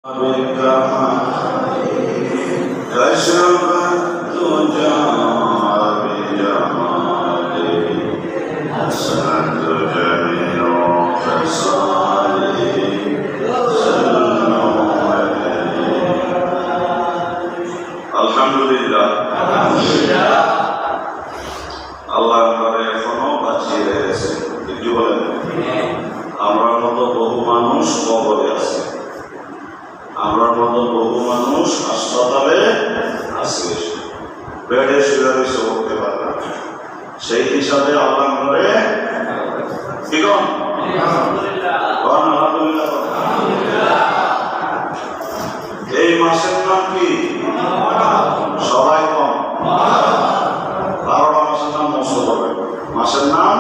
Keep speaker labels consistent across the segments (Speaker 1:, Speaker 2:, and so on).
Speaker 1: আলহামদুলিল্লাহ আল্লাহ আমাদের এখনো বাঁচিয়ে রেখেছে। কি বলেন? আমার মতো বহু মানুষ কবরে আছে, আমার মতো বহু মানুষ হাসপাতালে আছে, বেডে শুয়ে রয়েছে, উঠতে পারে না। সেই হিসাবে আল্লাহ করে কি কন? আলহামদুলিল্লাহ। এই মাসের নাম কি? সবাই কম 12টা মাসের নাম মস্ত হবে। মাসের নাম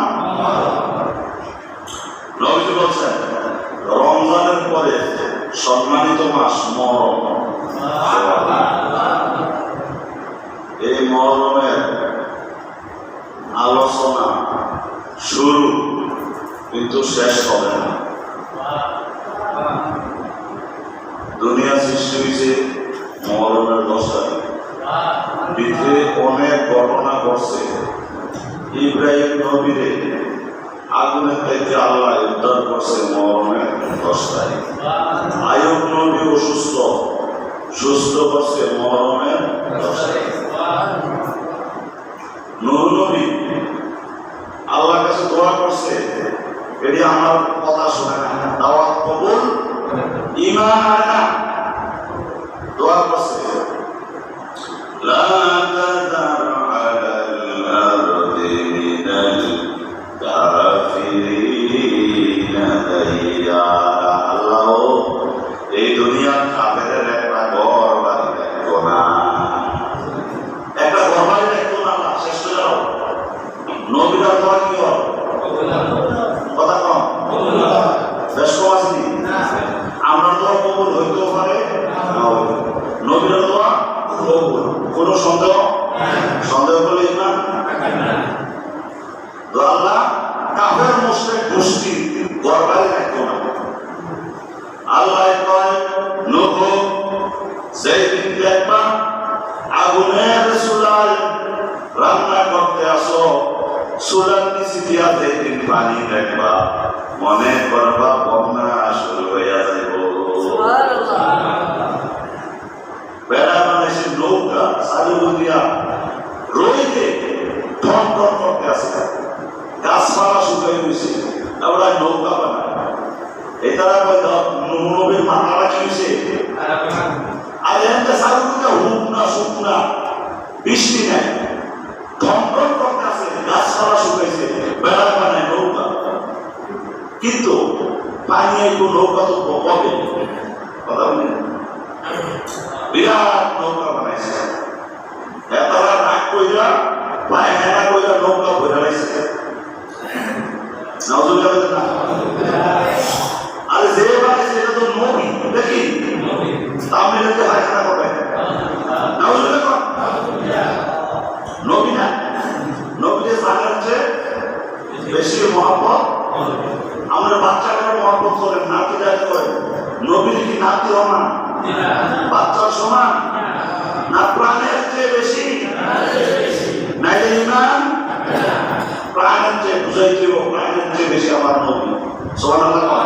Speaker 1: নবীজি বলছেন রমজানের পরে সম্মানিত মাস মহরম। এই মহরমের আলোচনা শুরু কিন্তু শেষ হবে না। দুনিয়া সৃষ্টি হয়েছে মহরমের 10 তারিখ। পৃথিবীতে অনেক ঘটনা ঘটছে। ইব্রাহিম নবীরে আগুনের থেকে আল্লাহ উদ্ধার করছে মহরমের 10 তারিখ। আইয়ুব নবী অসুস্থ, সুস্থ করছে মহরমের 10 তারিখ। নূহ নবী আল্লাহর কাছে দোয়া করছে, এটি আমার কথা শুনে না, দাওয়াত কবুল, ঈমান আনা, দোয়া করছে লা তাযার আলাল আরদি মিনাল কাফিরিনা দাইয়ারা। আল্লাহ এই দুনিয়ার কাফেরের একটা ঘর বাড়ি রাখো না, একটা ঘর বাড়ি রাখো না। আল্লাহ শেষ করে দাও। নবীরা দোয়া কি হয়? কথা কম, বেশ কম আসেনি। আমরা দোয়া কবুল হইতেও পারে, নবীরা দোয়া কবুল, কোনো সন্দেহ? সন্দেহ করলে ইমান। আল্লাহ কাফের মুশরিক গোষ্ঠী ঘর বাড়ি রাখতো না। আল্লাহ কয় নূহ যেই দিন দেখবা আগুনের চুলায় রান্না করতে আসো, চুলার নিচে দিয়া যেই দিন পানি দেখবা মনে করবা বন্যা শুরু হইয়া যাইব। বেড়া বানাইছে নৌকা, চারিদিকে রইতে ঠন ঠন করতে আসে, গাছপালা শুকাই হয়েছে, আমরা নৌকা বানাই। এটারা নূহ নবীর মাথাটা কি হয়েছে? আর এমনি চারিদিকে হুক না শুক না, বৃষ্টি নাই, ঠন ঠন করতে আসে, গাছপালা শুকাইছে, বেড়া বানায় নৌকা। কিন্তু পানি একটু নৌকা তো কবে কথা বলি, বিরাট নৌকা বানাইছে। এতটা নাক কইরা পায়ে হেনা কইরা নৌকা ভরে লাইছে। নাউজুবিল্লাহ না। আর যে বানাইছে এটা তো নবী, দেখি তাহলে তো হায়না করে নাউজুবিল্লাহ। নবী না, নবীদের জানার চেয়ে বেশি মহব্বত। আমরা বাচ্চাকে মহব্বত করেন, নাতি দায়িত্ব করেন। নবীর কি নাতি সমান, বাচ্চার সমান না? প্রাণের চেয়ে বেশি নাইলে ইমান। প্রাণের চেয়ে বুঝাই দিব, প্রাণের চেয়ে বেশি আমার নবী। সুবহানাল্লাহ।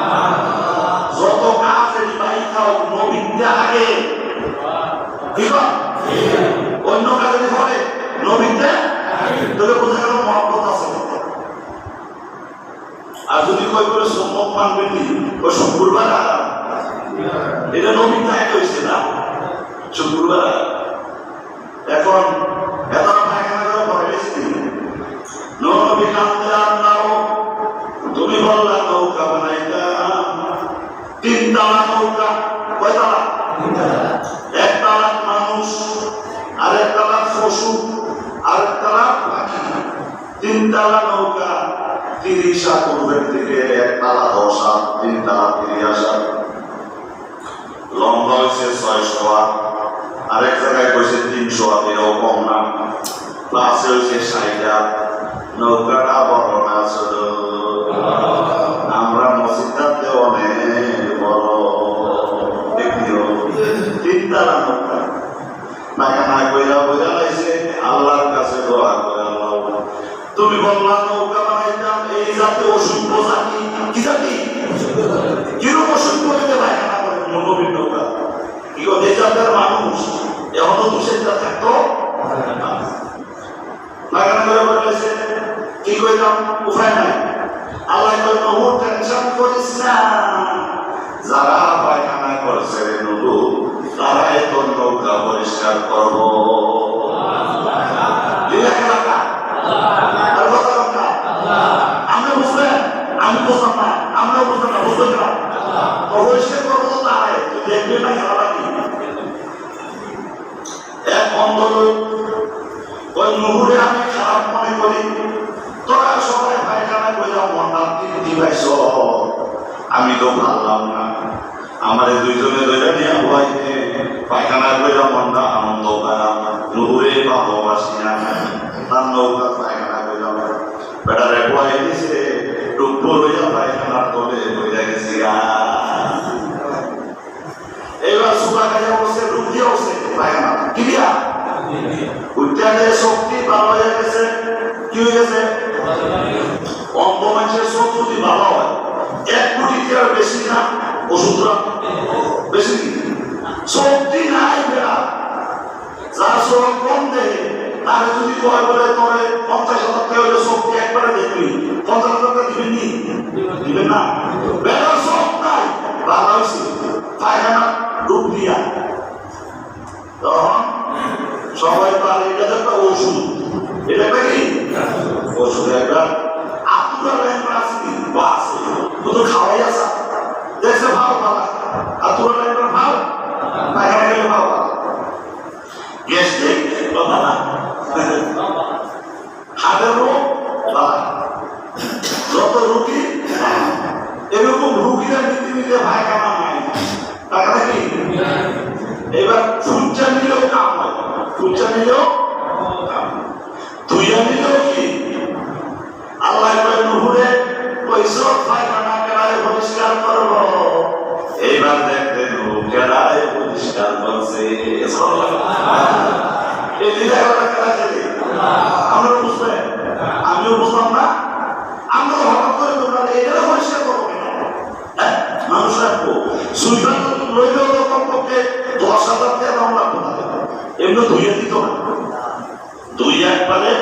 Speaker 1: যত কাজের বাই খাও নবীতে আগে, ঠিক আছে? অন্য কাজের পরে নবীতে তোকে বোঝা গেল মহব্বত আছে। আর যদি কই করে সম্মত মানবেন নি, ওই শুক্রবার আরাম, এটা নবীন তাই হয়েছে না শুক্রবার। এখন এত পায়খানা করে ভয় পেয়েছি। নবী কান্দে আল্লাহ, তুমি বললা নৌকা বানাইতাম, 3 তালা নৌকা। কয় তালা? 1 তালা মানুষ, আরেক তালা পশু, আরেক তালা পাখি। 3 তালা নৌকা, 30 হাত পূর্বের দিকে, 1 তালা 10 হাত, 3 তালা 30 হাত। লম্বা হয়েছে 600 হাত, আরেক জায়গায় কইছে 300 হাত, এও কম না। প্লাসে হয়েছে 60 হাত। নৌকাটা বড় না ছিল, আমরা মসজিদটাতে অনেক বড়। দেখিও তিনতলা নৌকা পায়খানা কইরা বইরা লাইছে আল্লাহর কাছে দোয়া করে আল্লাহ তুমি বললা নৌকা বানাইতাম এই জাতি অসভ্য জাতি কি জাতি কিরকম অসভ্য হইতে পায়খানা করে নবীর নৌকা কি করে এই জাতের মানুষ এখনো দুঃচিন্তা থাকতো পায়খানা করে বলেছে কি কইলাম উপায় নাই আল্লাহ কই নবু টেনশন করিস না যারা পায়খানা করছে নবু তারাই তোর নৌকা পরিষ্কার করবো আমরা বুঝলেন আমি বুঝলাম না আমরা বুঝলাম না বুঝলেন না পরিষ্কার করবো তো তারাই তুই দেখবি না খেলা কি এক অন্তর ওই নবুরে আমি খারাপ মনে করি তোরা সবাই পায়খানা কইরা মনটা দিবাইছ আমি তো ভাবলাম না আমার দুইজনে ধরে নিয়ে হইতে পায়খানা কইরা মনটা আনন্দ পাইলাম নবুরে ভালোবাসি না তার নৌকা পায়খানা কইরা বেটারে কয় দিছে টুকটু হইয়া পায়খানার তলে হইয়া গেছি এবার সুবা খাইয়া বসে ডুব দিয়া বসে পায়খানা কি দিয়া উদ্যানে শক্তি ভালো হয়ে গেছে কি হয়ে গেছে অঙ্গ মানুষের সব যদি ভালো হয় 1 কোটি টাকার বেশি না ওষুধরা বেশি শক্তি নাই বেড়া যার সব কম দেয় তাহলে যদি কয় বলে তোরে 50,000 টাকা হলে শক্তি একবারে দেখবি 50,000 টাকা দিবেন নি দিবেন না বেড়া সব নাই ভালো হয়েছে পায়খানা ডুব দিয়া তখন সবাই পারে এটা একটা ওষুধ এটা কি ওষুধ একটা আপনার ল্যান্ডমার্ক আছে কি বা আছে ও তো খাওয়াই আছে দেখছে ভালো ভালো আপনার ল্যান্ডমার্ক ভালো পায়খানা গেলে ভালো গ্যাস্ট্রিক বা না হার্টের রোগ বা যত রোগী এরকম রোগীরা পৃথিবীতে পায়খানা নাই পায়খানা কি এবার ফুলচা নিলেও কাম হয় ফুলচা নিলেও ধুইয়া নিলেও কি আল্লাহ নূরে কইসো পায়খানা কেরায় পরিষ্কার করব এইবার দেখলেন কেরায় পরিষ্কার করছে এই দিদা কেরা খেলে আমরা বুঝবেন আমিও বুঝলাম না আমরা হঠাৎ করে তোমরা এটা পরিষ্কার করবো কেন মানুষ রাখবো সুইফান লইলেও তো কমপক্ষে 10,000 টাকা দাম লাগবে না এমনি ধুইয়া দিত না দুই একবারে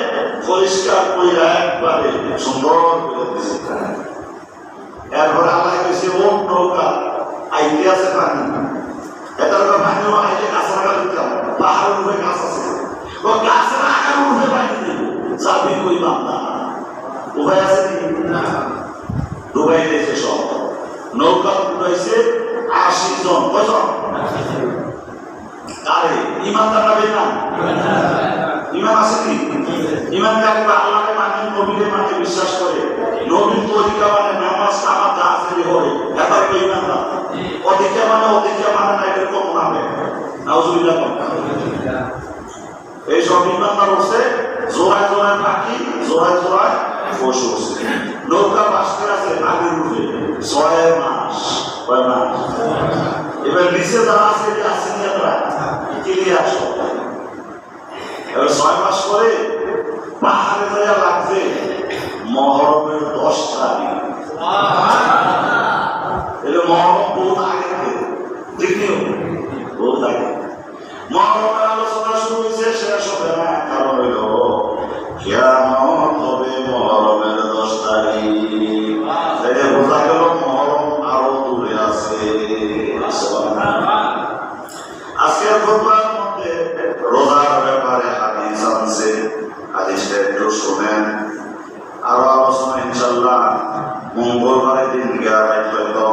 Speaker 1: পরিষ্কার কইরা একবারে সুন্দর করে দিছে এরপরে আল্লাহ কইছে ও নৌকা আইতে আছে পানি এটার পানিও আইতে গাছের আগা দিতাম পাহাড়ের উপরে গাছ আছে ও গাছের আগার উপরে পানি দিব যাবি কই বান্দা উপায় আছে না ডুবাই দিয়েছে সব নৌকা উঠাইছে 80 জন কয়জন আরে ইমানদার না বেনা ইমান আছে কি ইমান কাকে আল্লাহকে মানে নবীকে মানে বিশ্বাস করে নবীর তরিকা মানে নামাজ কামা যা আছে হয় এবার কই ইমান না ওদিকে মানে না এরকম হবে নাউজুবিল্লাহ এই সব ইমানদার হচ্ছে জোড়ায় জোড়ায় পাখি জোড়ায় জোড়ায় পশু হচ্ছে নৌকা বাসতে আছে আগের রূপে 6 মাস কয় মাস এবার নিচে যারা আছে যে আসেনি আমরা ক্লিয়ার সব এবার 6 মাস পরে পাহাড়ে যাওয়া লাগছে মহরমের 10 তারিখ এটা মহরম বহুত আগে ঠিক নেই বহুত আগে মহরমের আলোচনা শুরু হয়েছে শেষ হবে না কারণ হইল কিয়ামত হবে মহরমের 10 তারিখ এটা বোঝা গেল মহরম আরো দূরে আছে আজকের খুতবার মধ্যে রোজার ব্যাপারে হাদিস আছে হাদিসটা একটু শুনেন আরো আলোচনা ইনশাআল্লাহ মঙ্গলবারের দিন রাইতে হয়তো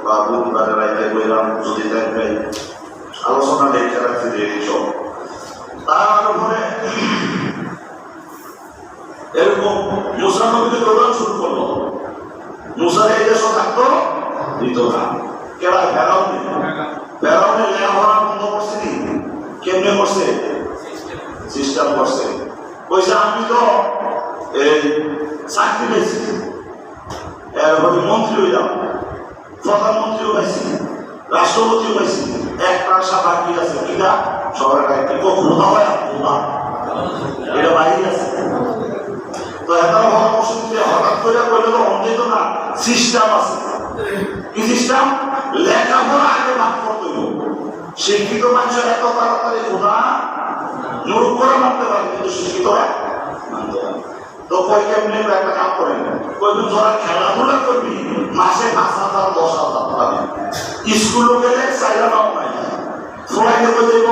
Speaker 1: বা বুধবারের রাইতে বললাম যদি থাকবে আলোচনা লেখা রাখছি যে সব তারপরে এরকম মুসা নবীকে প্রদান শুরু করলো মুসার এই দেশ থাকতো দিত না কেডা ফেরাউনে লেখাপড়া বন্ধ করছে নি কেমনে করছে সিস্টেম করছে কইছে আমি তো এই চাকরি পেয়েছি এরপরে মন্ত্রী হইলাম প্রধানমন্ত্রীও পাইছি রাষ্ট্রপতিও পাইছি একটা আশা বাকি আছে, কিনা সবাই খোদা হয় খোদা, এটা বাইরে আছে। তো এত পরামর্শ দিতে হঠাৎ করে বললে তো অন্ধেত না, সিস্টেম আছে। কি সিস্টেম? লেখাপড়া আগে ভাগ করতে হবে। শিক্ষিত মানুষের এত তাড়াতাড়ি খোদা মুরুখ করে মানতে পারে, কিন্তু শিক্ষিতরা মানতে পারে। তো কই কেমনি একটা কাম করেন, কইবেন যারা খেলাধুলা করবি মাসে 5,000 10,000 পাবি, স্কুলে গেলে চাইলা নাও নাই, ফলাইতে কই দেব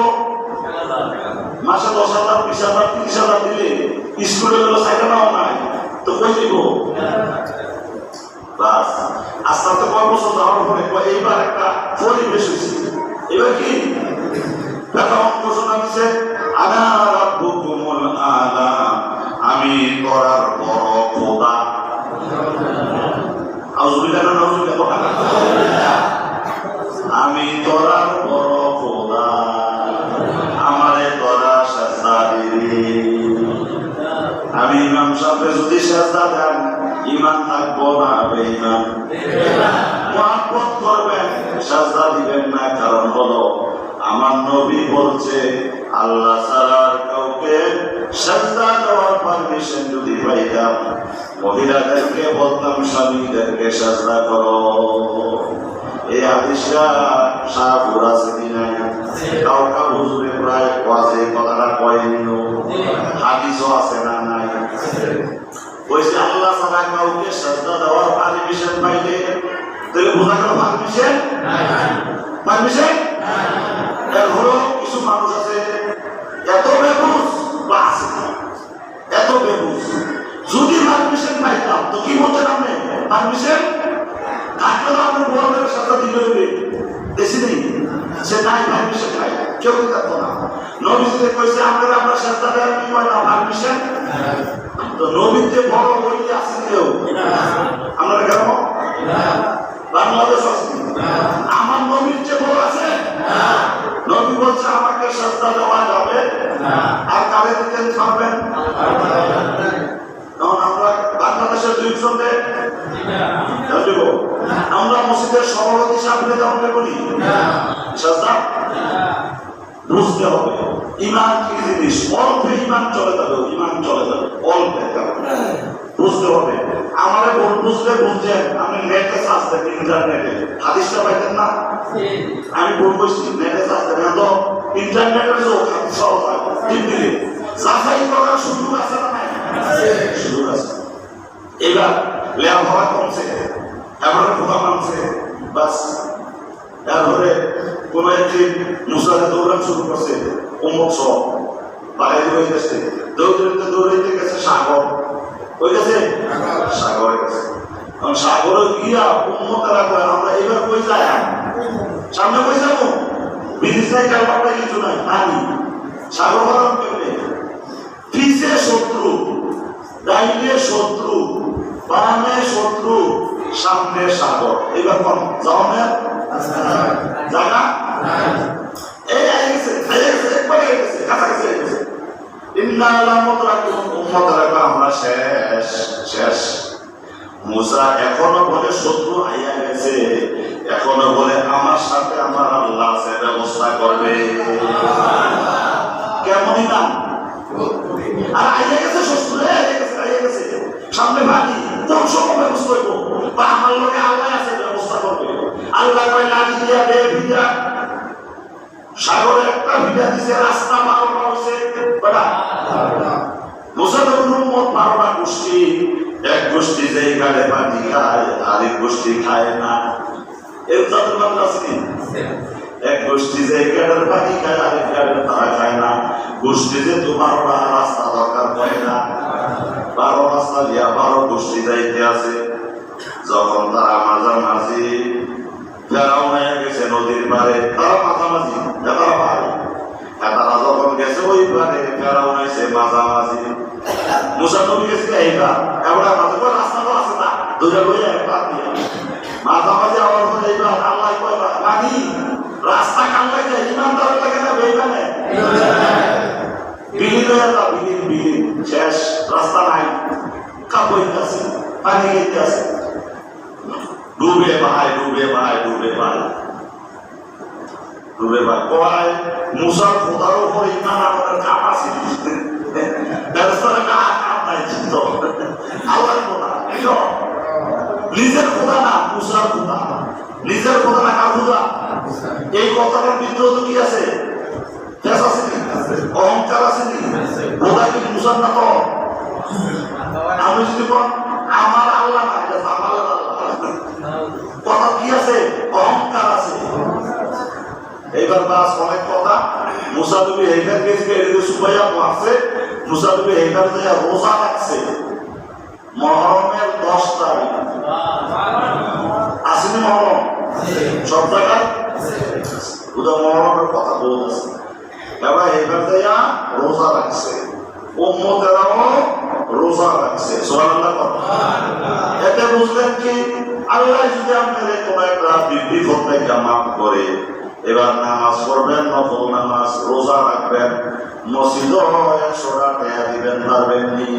Speaker 1: মাসে 10,000 20,000 30,000 দিলে স্কুলে গেলে চাইলা নাও নাই, তো কই দেব বাস। আস্তে আস্তে কয় বছর যাওয়ার পরে এইবার একটা পরিবেশ হয়েছে, এবার কি ঘোষণা দিচ্ছে, আনা রাব্বুকুমুল আলা, আমি তোরার বড় খোদা। আমি তোরার বড় খোদা, আমারে তোরা সাজদা দিবি। আমি ইমাম সাহেব যদি সাজদা দেন ইমান থাকবো না বেঈমান, মুহাব্বত করবেন সাজদা দিবেন না। কারণ হলো আমার নবী বলছে আল্লাহ ছাড়া কাউকে সাজদা দেওয়ার পারমিশন যদি পাইতাম মহিলাদেরকে বলতাম স্বামীদেরকে সাজদা করো। এই হাদিসটা শাহপুর আছে কিনা? কাউকা হুজুরে প্রায় ওয়াজে কথাটা কয়নি, হাদিসও আছে না নাই? বলছে আল্লাহ ছাড়া কাউকে সাজদা দেওয়ার পারমিশন পাইলে তাহলে বোঝা গেল পারমিশন পারমিশন। এরপরও কিছু মানুষ আছে এত বেবুজ বা আছে এত বেবুজ, যদি পারমিশন পাইতাম তো কি বলছেন আপনি? পারমিশন থাকলে তো আপনি বড়দের সাথে দিলে হইবে, বেশি নেই সে নাই পারমিশন নাই, কেউ থাকতো না। নবীজিতে কইছে আপনারা আপনার সাথে দেওয়ার কি হয় না পারমিশন। তো নবীতে বড় বলি আছে কেউ? আমরা কেন বাংলাদেশ আছে? আমার নবীর চেয়ে বড় আছে? নবী বলছে আমাকে সাজদা দেওয়া যাবে, আর কারে দিতে পারবেন? আমরা বাংলাদেশের দুই সঙ্গে আমরা মসজিদের সভাপতি সামনে দেওয়া করি সাজদা। বুঝতে হবে ইমান কি জিনিস, অল্পে ইমান চলে যাবে, ইমান চলে যাবে অল্পে। বুঝতে হবে আমাদের বুঝলে বুঝছেন। আমি নেটে সার্চ দেখি, ইন্টারনেটে হাদিসটা পাইতেন না, আমি বলছি নেটে সার্চ দেখেন তো ইন্টারনেটের সহজ হয়, যাচাই করার সুযোগ আছে না নাই? সুযোগ আছে। এবার লেখাপড়া কমছে, এবারে খোদা মানছে, বাস। তারপরে কোন একদিন মুসারে দৌড়ান শুরু করছে, অমুক সব পায়ে হয়ে গেছে, দৌড়াইতে দৌড়াইতে গেছে সাগর, হয়ে গেছে সাগরে গেছে। সাগরে গিয়া উম্মতেরা কয় আমরা এবার কই যাই, সামনে কই যাবো, বিদেশে কারবারটা কিছু নাই, পানি সাগর বানান কেমনে? পিছে শত্রু, ডাইনে শত্রু, বামে শত্রু, সামনে সাগর। এবার কোন যাও না জায়গা এই আইছে একবার গেছে কাছাকাছি গেছে। আমরা শেষ শেষ। মুসা এখনো বলে শত্রু আইয়া গেছে, এখনো বলে আমার সাথে আমার আল্লাহ সে ব্যবস্থা করবে। কেমনই নাম আর আইয়া গেছে, শত্রু আইয়া গেছে, সামনে ভাবি কোন সময় ব্যবস্থা হইব, বা আমার লোকে আল্লাহ আছে ব্যবস্থা করবে। আল্লাহ কয় লাঠি দিয়া দে ভিজা, সাগরে একটা ভিজা দিছে, রাস্তা 12টা হয়েছে। মুসাফির উম্মত 12টা গোষ্ঠী, এক গোষ্ঠী যেই গাড়ে পানি খায় আরেক গোষ্ঠী খায় না, এর তাদের মাত্রা আছে। এক গোষ্ঠী যে গাড়ের পানি খায় আরেক গাড়ের তারা খায় না। গোষ্ঠী যে 12টা রাস্তা দরকার হয় না, 12 রাস্তা দিয়া 12 গোষ্ঠী যাইতে আছে। যখন তারা মাঝামাঝি ফেরাও হয়ে গেছে নদীর পারে, তারা মাঝামাঝি তারা পারে, তারা যখন গেছে ওই পারে ফেরাও হয়েছে মাঝামাঝি। মুসা নবী গেছে এইটা এবার মাঝে রাস্তা তো আছে না, দুটা লই একবার দিয়ে মাঝামাঝি আবার হয়ে এইবার আল্লাহ কয় মানি রাস্তা কামড়ে যায়, ইমানদার লাগে না বেইমানে বিলীন হয়ে যা, বিলীন বিলীন শেষ, রাস্তা নাই, কাপড় আছে, পানি গেতে আছে, ডুবে ভাই ডুবে ভাই ডুবে ভাই। রুবে ভাই কয় মুসার খোদার উপর ইমান আমাদের ক্যাপাসিটি ব্যবস্থাটা কাপ নাই চিত্ত আল্লাহর খোদা নিজের খোদা না মুসার খোদা নিজের খোদা না কার খোদা এই কথাটার ভিতরে তো কি আছে অহংকার আছে নি খোদা কি মুসার না তো আমি যদি আমার আল্লাহ না এটা আমার আল্লাহ কথা কি আছে অহংকার আছে এইবার বাস অনেক কথা মুসা নবী এইখান গেছে এদিকে সুবাইয়া মারছে মুসা নবী এইখান থেকে রোজা রাখছে মহরমের 10 তারিখ আসেনি মহরম সব জায়গায় ওটা মহরমের কথা বলতেছে এবার এইখান থেকে রোজা রাখছে উম্মতেরাও রোজা রাখছে সুবহানাল্লাহ এতে বুঝলেন কি আল্লাহ যদি আপনাদের কোন একটা বিপদ থেকে মাফ করে এবার নামাজ পড়বেন নফল নামাজ রোজা রাখবেন মসজিদ 100 টাকা দিবেন পারবেন নি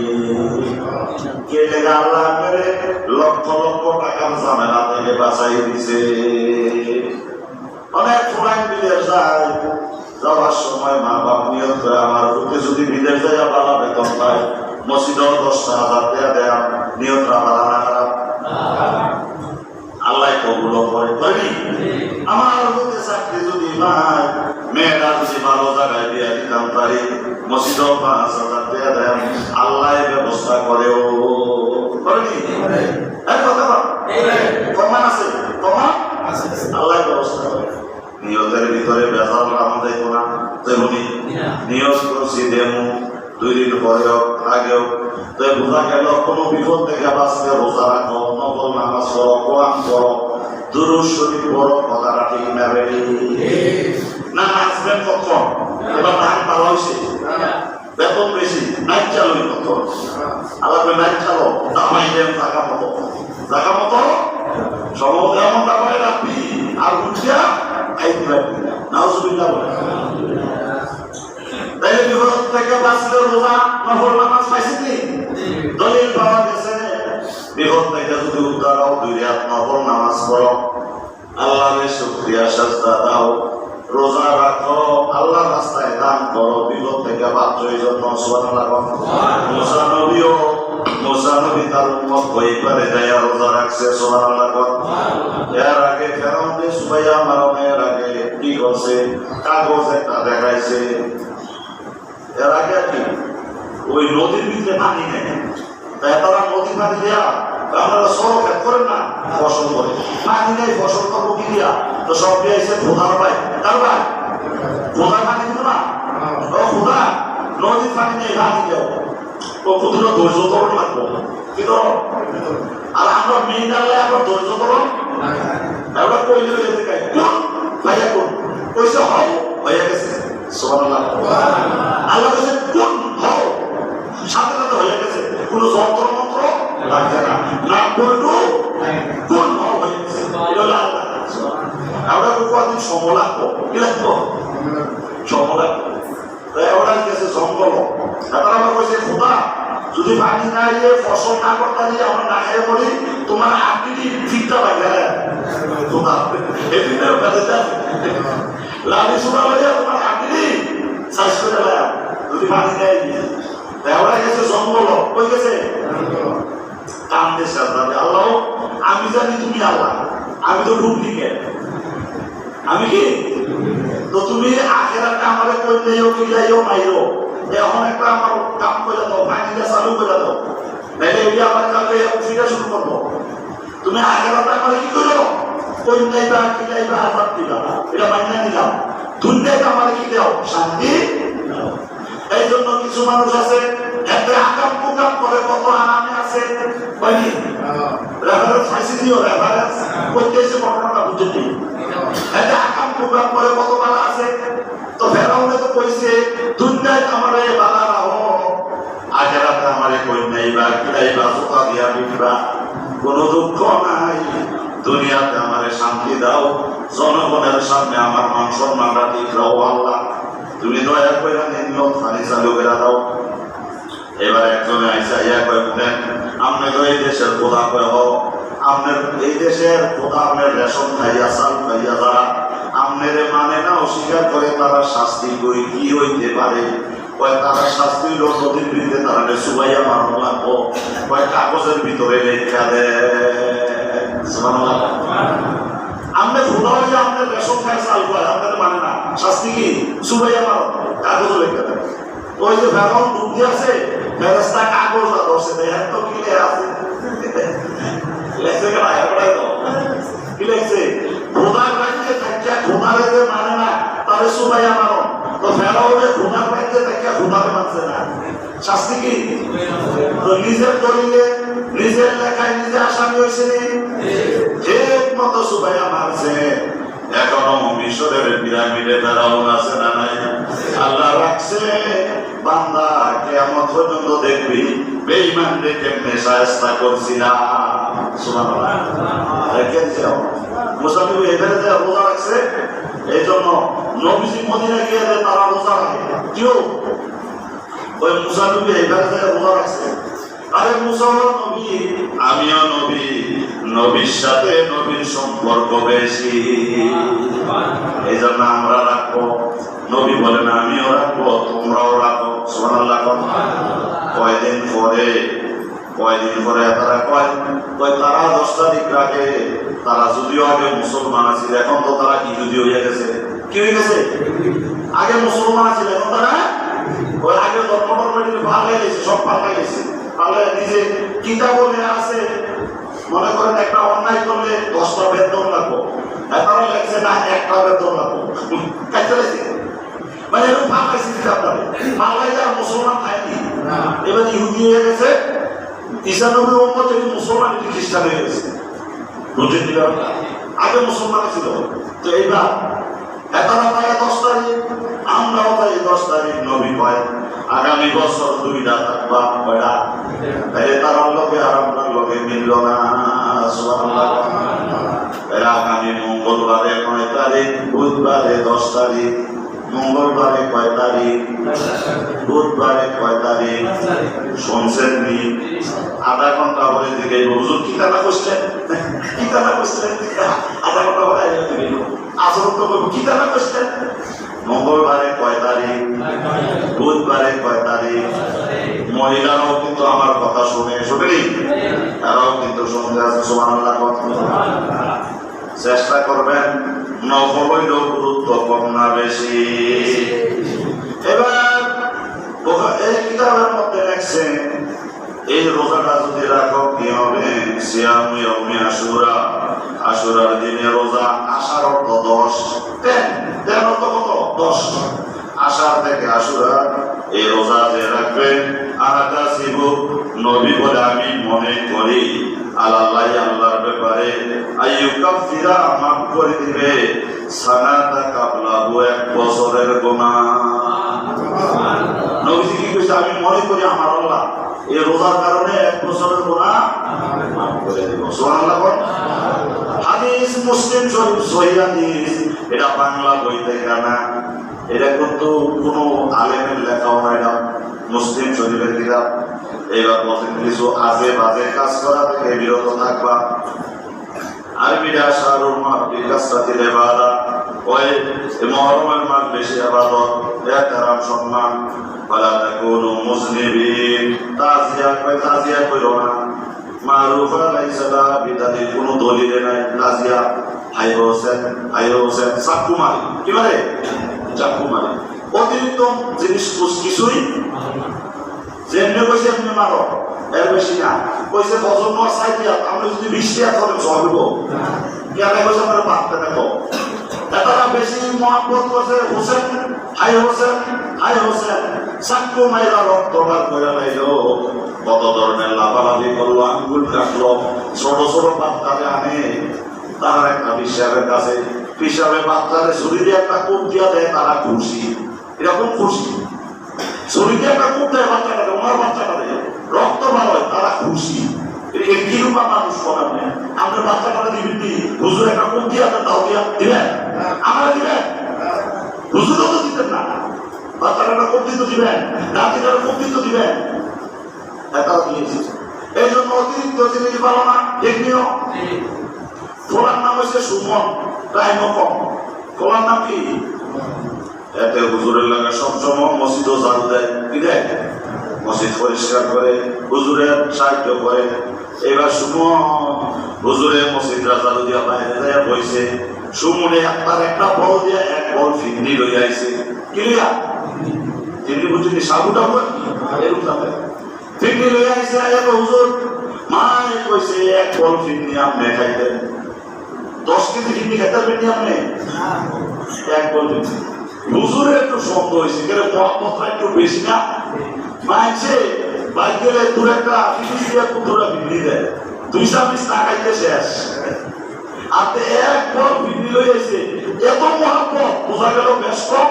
Speaker 1: কে লেগে আল্লাহ করে লক্ষ লক্ষ টাকার ঝামেলা থেকে বাঁচাই দিছে অনেক ফুরান বিদেশ যায় যাওয়ার সময় মা বাপ নিয়ত করে আমার লোকে যদি বিদেশ যায় বালা বেতন পায় মসজিদ 10,000 টাকা দেয় নিয়ত রাখা না খারাপ আল্লাহ কবুল করে আমার লোকে চাকরি যদি নাই মেয়েরা যদি ভালো জায়গায় দিয়ে দিতাম পারি মসজিদ 5,000 টাকা দেয় আল্লাহ ব্যবস্থা করেও করেনি প্রমাণ আছে প্রমাণ আল্লাহ ব্যবস্থা করে নিয়তের ভিতরে বেজাল আমাদের কোনা তেমনি নিয়ত করছি দেমু 2 দিন পরেও আগেও তো বোঝা গেল কোনো বিপদ থেকে বাঁচতে রোজা রাখো নফল নামাজ পড়ো কোরআন পড়ো দুরূদ শরীফ পড়ো কথাটা ঠিক না বেরি না আসবেন কখন এবার ধান পালা হয়েছে বেতন বেশি নাইট চালুই কত আল্লাহ নাইট চালো দামাই দেন টাকা মতো সম্ভবত এমন দামাই রাখবি আর উঠিয়া খাইতে রাখবি নাউজুবিল্লাহ বলে তাইলে বিপদ থেকে বাঁচলে রোজা নফল নামাজ পাইছিনি দলিল পাওয়া গেছে বিপদ থেকে যদি উদ্ধার হও 2 রাত নফল নামাজ পড়ো আল্লাহর শুকরিয়া সাজদা দাও রোজা রাখো আল্লাহর রাস্তায় দান করো বিপদ থেকে বাঁচো এই জন্য সুবহানাল্লাহ মুসা নবী তার উম্মত কই পারে যায় রোজা রাখছে সুবহানাল্লাহ এর আগে ফেরাউনে সুবাইয়া মারনের আগে কি করছে কাগজ একটা দেখাইছে এর আগে কি ওই নদীর ভিতরে পানি নেই তাই তারা নদী পানি দেয়া আপনারা সড়ক এক করেন না ফসল করে পানি নেই ফসল করবো কি দিয়া তো সব দিয়ে এসে খোদার ভাই তার ভাই খোদার পানি দিব না ও খোদা নদীর পানি নেই পানি দেও ও ক্ষুদ্র ধৈর্য ধরন লাগবো কিন্তু আর আমরা মেয়ে ডালে আবার ধৈর্য ধরন এবার কই দিলে যেতে চাই কোন ভাইয়া কোন কইছে হও হয়ে গেছে সুবহানাল্লাহ আল্লাহ বলেন কোন হও সাথে সাথে হয়ে গেছে কোনো যন্ত্র মন্ত্র লাগছে না না করলো কোন হও হয়ে গেছে এটা আল্লাহ আমরা কতদিন সময় লাগবো কি লাগবো সময় লাগবো ওরা গেছে জঙ্গল তারপর আমার কইছে খোদা যদি পানি না দিয়ে ফসল না করতে দিয়ে আমরা না খেয়ে পড়ি তোমার আকৃতি ঠিকটা পাই গেলে খোদা এদিকে লালি শোনা হয়ে তোমার আকৃতি চাষ করে যদি পানি দেয় ওরা গেছে জঙ্গল কই গেছে কান্দে সাজদা আল্লাহ আমি জানি তুমি আল্লাহ আমি তো ডুপ্লিকেট আমি কি তো তুমি আখেরাতে আমারে কইলেও কিলাইও মাইরো এখন একটা আমার কাম করে দাও ফাইনালে চালু করে দাও নাইলে এই আমার কাছে ফিরে শুরু করবো তুমি আখেরাতে আমারে কি করো কইলাইবা কিলাইবা আজাদ দিবা এটা মাইনা নিলাম দুনিয়াতে আমারে কি দাও শান্তি এই জন্য কিছু মানুষ আছে এতে আকাম কুকাম করে কত আরামে আছে হয়নি রেফারেন্স ফাইসি দিও রেফারেন্স কইতেছে ঘটনাটা বুঝতে এতে আকাম কুকাম করে কত বালা আছে তো ফেরাউনে তো কইছে দুনিয়ায় আমারে বালা রাখো আখেরাতে আমারে কই নাইবা কিলাইবা সুতা দিয়া বিবা কোনো দুঃখ নাই দুনিয়াতে আমারে শান্তি দাও জনগণের সামনে আমার মান সম্মানটা ঠিক রাখো আল্লাহ তুমি দয়া করে নিয়ত পানি চালু করে দাও এবার একজনে আইসা ইয়া কয় বলেন আপনি তো এই দেশের খোদা কয় হও আপনার এই দেশের খোদা আপনার রেশন খাইয়া চাল খাইয়া যারা আমনেরে মানে না অস্বীকার করে তারা শাস্তি করি কি হইতে পারে? কয় তারা শাস্তি হইল নদীর বিরুদ্ধে তারা সুবাইয়া মারণ লাগবো, কয় কাগজের ভিতরে লেখা দেয়। আমরা খোদা হয়ে আমাদের রেশন খায় চাল পায়, আমাদের মানে না শাস্তি কি সুবাইয়া মারণ, কাগজও লেখা দেয়। ওই যে ফেরাউন বুদ্ধি আছে, ফেরেশতা কাগজ ধরছে, দেখেন তো কি লেখা আছে, লেখছে কেন এবারে তো কি লেখছে? খোদার রাজ্যে থাকিয়া খোদারে যে মানে না তারে সুবাইয়া মারণ। তো ফেরাউনে খোদার রাজ্যে থাকিয়া খোদারে মানছে না, শাস্তি কি? তো নিজের দলিলে নিজের লেখায় নিজে আসামি হয়েছে, ঠিক মতো সুবাইয়া মারছে। এখনো মিশরের পিরামিডে ফেরাউন আছে না নাই? আল্লাহ রাখছে বান্দা কিয়ামত পর্যন্ত দেখবি বেঈমানদের কেমনে শায়েস্তা করছিলাম। সুবহানাল্লাহ। দেখেন যাও মুসাফির এবারে যে রোজা রাখছে, এই জন্য নবীজি মদিনা গিয়ে তারা রোজা রাখে, কেউ ওই মুসাফির এবারে যে রোজা রাখছে। আরে মুসলমান নবী, আমিও নবী, নবীর সাথে নবীর সম্পর্ক বেশি, এই জন্য আমরা রাখবো। নবী বলেন আমিও রাখবো, তোমরাও রাখো। সুবহানাল্লাহ। কয়দিন পরে তারা কয় তারা 10 তারিখ রাখে। তারা যদিও আগে মুসলমান আছিল, এখন তো তারা ইহুদি হয়ে গেছে। কি হয়ে গেছে? আগে মুসলমান আছিল, এখন তারা ওই আগে ধর্মটি পাল্টাই গেছে, সব পাল্টাই গেছে। তাহলে নিজে কিতাবও নেওয়া আছে, মনে করেন একটা অন্যায় করলে 10টা বেতন লাগবো, এখন লেগছে না 1টা বেতন লাগবো, কাজে লাগছে। মানে এরকম পাল্টাইছে কিতাবটাকে, পাল্টাই যারা মুসলমান খায়নি, এবার ইহুদি হয়ে গেছে। ঈসা নবীর উম্মত মুসলমান, খ্রিস্টান হয়ে গেছে। বুঝতে দিলাম, আগে মুসলমান ছিল। তো এইবার এতারা পায় 10 তারিখ, আমরাও পাই 10 তারিখ। নবী কয় আগামী বছর 2টা থাকবা, কয়টা? তাহলে তার লোকে আর আপনার লোকে মিলল না। সুবহানাল্লাহ। এরা আগামী মঙ্গলবারে 9 তারিখ, বুধবারে 10 তারিখ, মঙ্গলবারে কয় তারিখ, বুধবারে কয় তারিখ? শুনছেন নি? আধা ঘন্টা পরে দিকে হুজুর কি কানা করছেন, কি কানা করছেন, আধা ঘন্টা পরে আসল তো কি কানা করছেন। মঙ্গলবারে কয় তারিখ, বুধবারে কয় তারিখ? মহিলারাও কিন্তু আমার কথা শোনেনি, তারাও কিন্তু শুনতে আছে। সুবহানাল্লাহ। চেষ্টা করবেন নফল হইলেও গুরুত্ব কম না বেশি। এবার এই কিতাবের মধ্যে লেখছেন এই রোজাটা যদি রাখো কি হবে? সিয়ামু ইয়াউমি আশুরা, আশুরার দিনে রোজা। আশার অর্থ 10, 10 অর্থ কত? 10। আশার থেকে আশুরা এই রোজা যে রাখবেন, আহতাসিবু, নবী বলে আমি মনে করি, আল্লাহ আল্লাহর ব্যাপারে, আইয়ুকাফিরা মাফ করে দিবে, সানাতা কাবলাহু 1 বছরের গুনাহ। নবীজি কি কইছে? আমি মনে করি আমার আল্লাহ এই রোজার কারণে 1 বছরের গুনাহ মাফ করে দিব। সুবহানাল্লাহ। হাদিস মুসলিম শরীফ, সহিহ হাদিস। এটা বাংলা বই থেকে না, এটা কিন্তু কোনো আলেমের লেখাও না, এটা মুসলিম শরীফের কিতাব। এবার বলছেন কিছু আজে বাজে কাজ করা থেকে বিরত থাকবা। আরবিরা শাহরুল মাস বিকাশাতিল ইবাদা, ওই মুহররমের মাস বেশি ইবাদত, ইহতিরাম সম্মান। ওয়ালা তাকুনু মুজনিবিন, তাজিয়া কইরো না। মারুফা লাইসা লা বিদালিল, কোনো দলিলে নাই। তাজিয়া হাই হোসেন চাকু মারি, কি মানে চাকু মারি, অতিরিক্ত জিনিস কিছুই যেমনি কইছে এমনি মারো, এর বেশি না। কইছে ফজর নামাজ 4 রাকাত, আমরা যদি 20 রাকাত করেন সওয়াব হইব। কেন কইছে আমরা পারতে দেখো, এটারা বেশি মহব্বত করছে। হোসেন হাই হোসেন চাকু মাইরা রক্ত বার করে লাইলো, কত ধরনের লাভালাভি করলো, আঙ্গুল কাটলো, ছোট ছোট বাচ্চারে আনে তারা একটা পিসাবের কাছে, পিসাবে বাচ্চারে শরীরে একটা কোপ দিয়া দেয়, তারা খুশি। এরকম খুশি শরীরে একটা কোপ দেয় বাচ্চাটাকে, ওনার বাচ্চাটারে রক্ত বার হয়, তারা খুশি। কিরূপা মানুষ করাবে? আপনার বাচ্চাটারে দিবেন কি? হুজুর একটা কোপ দিয়া দেন, তাও দিয়া দিবেন? আমরা দিবেন? হুজুরও তো দিতেন না। বাচ্চাটা কোপ দিতে দিবেন, নাতিটারে কোপ দিতে দিবেন? এটাও দিয়েছি। এই জন্য অতিরিক্ত জিনিস ভালো না, ঠিক নিও। ওনার নাম হচ্ছে সুমন, টাইমও কম। তোমার নাম কি? এতে হুজুরের লাগে সবসময় মসজিদও ঝাড়ু দেয়, কি দেয়? মসজিদ পরিষ্কার করে, হুজুরের সাহায্য করে। এবার সুমন হুজুরের মসজিদ ঝাড়ু দিয়া বাইরে যায় বইছে। সুমনে একটা বল দিয়ে এক বল ফিন্দি লই আইছে। কি লইয়া? ফিন্দি বুঝলি সাবুটা এরকম ফিন্দি লই আইছে। হুজুর মায় কইছে এক বল ফিন্দি আপনি খাইতেন, 10 কেজি ফিন্দি খাইতে পারবেন আপনি? এক বল ফিন্দি। হুজুরের একটু সন্দেহ হয়েছে, মহাপত্রা একটু বেশি না মাইছে বাইক গেলে দূর একটা ফিনিশ দিয়ে পুতুরা ফিন্দি দেয়, 2 চামচ না খাইতে শেষ। আপনি এক বল ফিন্দি লই আইছে, এত মহাপত বোঝা গেল বেশ কম।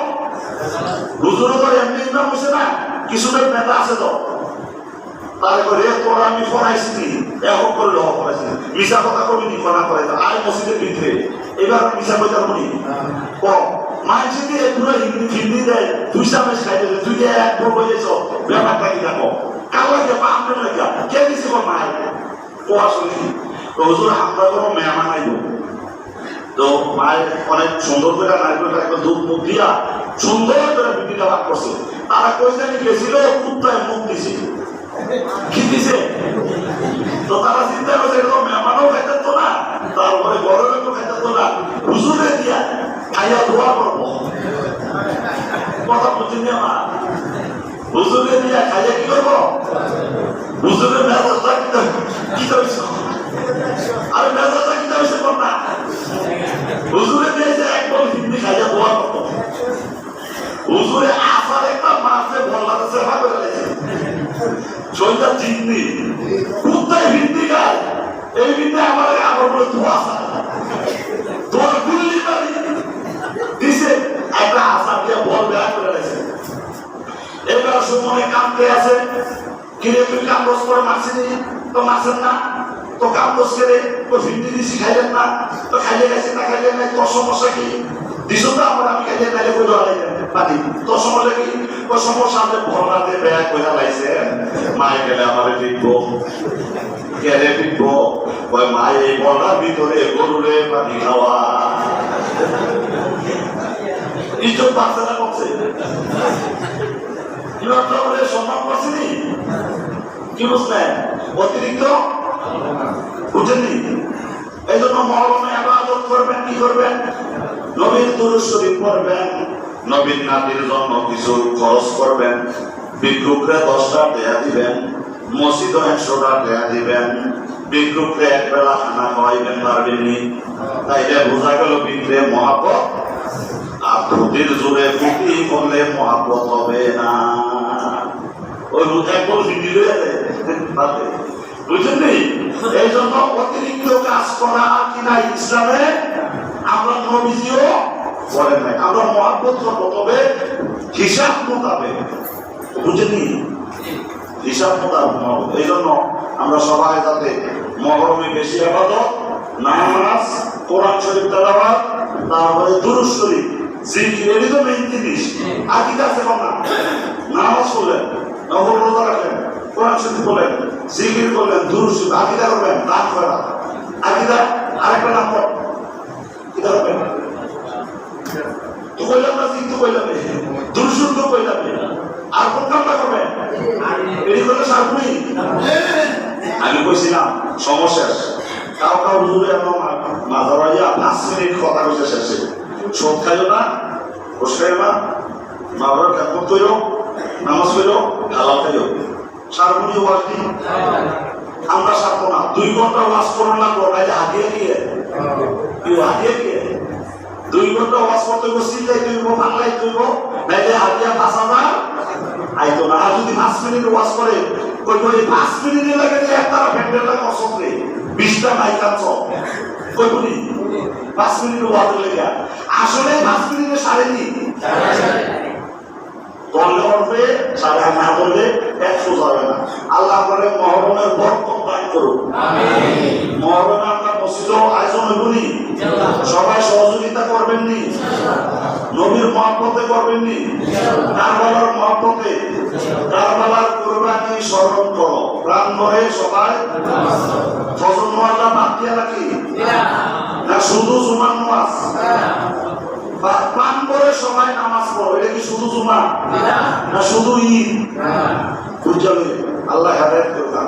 Speaker 1: হুজুরও তো এমনি নাম হয়েছে না, কিছুটা নেতা আছে তো। তারপরে তোরা আমি ফরাইছি এখন করে লহ ফরাইছি, মিশা কথা কবি নি ফনা করে আয় মসজিদের ভিতরে। এবার মিশা কথা বলি কম মাইছে দিয়ে পুরো ফিন্দি দেয়, 2 চামচ খাইতে দেয়, তুই এক বল হয়েছ। ব্যাপারটা কি দেখো কালা যে পাম্পে লাগা কে দিছে গো মাই ও আসলে তো হুজুর আমরা কোনো মেহমান আইব তো মায়ের অনেক সুন্দর করে নারকেলটা একদম দুধ মুখ দিয়া সুন্দর করে বিক্রিটা ভাগ করছে। তারা কই জানি গেছিল কুত্তায় মুখ দিছে, কি দিছে? তো তারা চিন্তা করছে এরকম মেহমানও খাইতে তো না, তারপরে বড় একটু খাইতে তো না, হুজুরে দিয়া খাইয়া ধোয়া করবো। কথা বুঝছেন আমার? হুজুরে দিয়া খাইয়া কি করবো? হুজুরের মেজাজটা কি করেছ? আরে মেজাজটা কি করেছে কর না, হুজুরে দিয়েছে এক বল হিন্দি খাইয়া ধোয়া করবো। হুজুরে আসার একটা মাছে বললাতে সেবা করে গেছে, সইটা চিন্নি কুত্তায় হিন্দি খায়, এই হিন্দি আমার বলে ধোয়া তোর গুল্লি বাড়ি দিছে একটা আশা দিয়ে বল ব্যয় করে গেছে। এবার সময় কামতে আছে, কিরে তুই কামরস করে মারছিনি তো মারছেন না, তো কামরস করে তো হিন্দি দিছি খাইলেন না, তো খাইলে গেছে না খাইলে নাই, তোর সমস্যা কি? দিছো তো আমার আমি খাইলে নাইলে কই ধরা পানি, তোর সমস্যা কি? তোর সমস্যা আমাদের ভরনাতে ব্যয় করে লাইছে, মায়ে গেলে আমারে ফিরবো কেড়ে ফিরবো, ওই মায়ে এই ভরনার ভিতরে গরুরে পানি খাওয়া ইজ্জত বাচ্চারা করছে। সম্মান করছেনি কি বুঝলেন? অতিরিক্ত বুঝেননি? এই জন্য মহরমে ইবাদত করবেন, কি করবেন? নবীর দুরূদ শরীফ পড়বেন, নবীর নাতির জন্য কিছু খরচ করবেন, ভিক্ষুকরে 10টা টাকা দিবেন, মসজিদে 100টা টাকা দিবেন, ভিক্ষুকরে এক বেলা খানা খাওয়াইবেন, পারবেননি? তাইলে বোঝা গেল ভিতরে মহাব্বত। আর ধুতির জোরে ফুটি করলে মহাব্বত হবে না। ওই এক বল হিন্দি বুঝলেন? এই জন্য অতিরিক্ত কাজ করা কিনা ইসলামে আমরা নবীজিও বলেন নাই। আমরা মহাব্বত করবো, তবে হিসাব মোতাবেক, বুঝেননি? হিসাব মোতাবেক। এই জন্য আমরা সবাই যাতে মহরমে বেশি ইবাদত, নামাজ, কোরআন শরীফ তেলাওয়াত, তারপরে দুরূদ শরীফ, জিকির, এটি তো মেইন জিনিস। আর কি আছে না? নামাজ পড়লেন, নফল রোজা রাখলেন, কোরআন শরীফ পড়লেন, জিকির করলেন, দুরূদ শরীফ, আকীদা করবেন, দান করা, আকীদা আরেকটা নাম কর, কি করবেন? তো কইলাম না, জিকির তো কইলাম, দুরূদ শরীফ তো কইলাম, আর কোন কামটা করবেন? এটি করলে সারপুরি। আমি কইছিলাম সমস্যা কাউ কাউ হুজুরে এত মাঝাবাইয়া 5 মিনিট কথা কইছে শেষে। সব খাইও না, বস খাইও না, মা বাবার খেদমত কইরো, নামাজ পড়ো, হালাল খাইও। সারপুরি ওয়াজ দিন আমরা সারবো না, 2 ঘন্টা ওয়াজ করো না, নাইলে হাতিয়ে গিয়ে হাতিয়ে গিয়ে 2 ঘন্টা ওয়াজ করতে চিল্লাই তুইব, বাংলাই তুইব, নাইলে হাতিয়া 5,000 আইতো না। আর যদি 5 মিনিট ওয়াজ করে কইব এই 5 মিনিটে লাগে যে একটা ফ্যান্ডেল লাগে অসম্ভব 20টা মাইক আনছো কইব নি 5 মিনিট ওয়াজ লাগে। আসলে 5 মিনিটে সারেনি, বললে হবে সারা না বললে 100 যাবে না। আল্লাহ করে মহরমের বরকত দান করুন, আমিন। মহরমে আমরা মসজিদ আয়োজন হইবনি, সবাই সহযোগিতা করবেন নি, নবীর মহব্বতে করবেন নি, কারবালার মহব্বতে, কারবালার কুরবানি স্মরণ করো, প্রাণ ভরে সবাই ফজর নামাজটা বাদ দিয়া নাকি না শুধু জুমার নামাজ? পান করে সবাই নামাজ পড়ো, এটা কি শুধু জুমা না শুধু ঈদ? বুঝাবে আল্লাহ হেদায়েত করুন।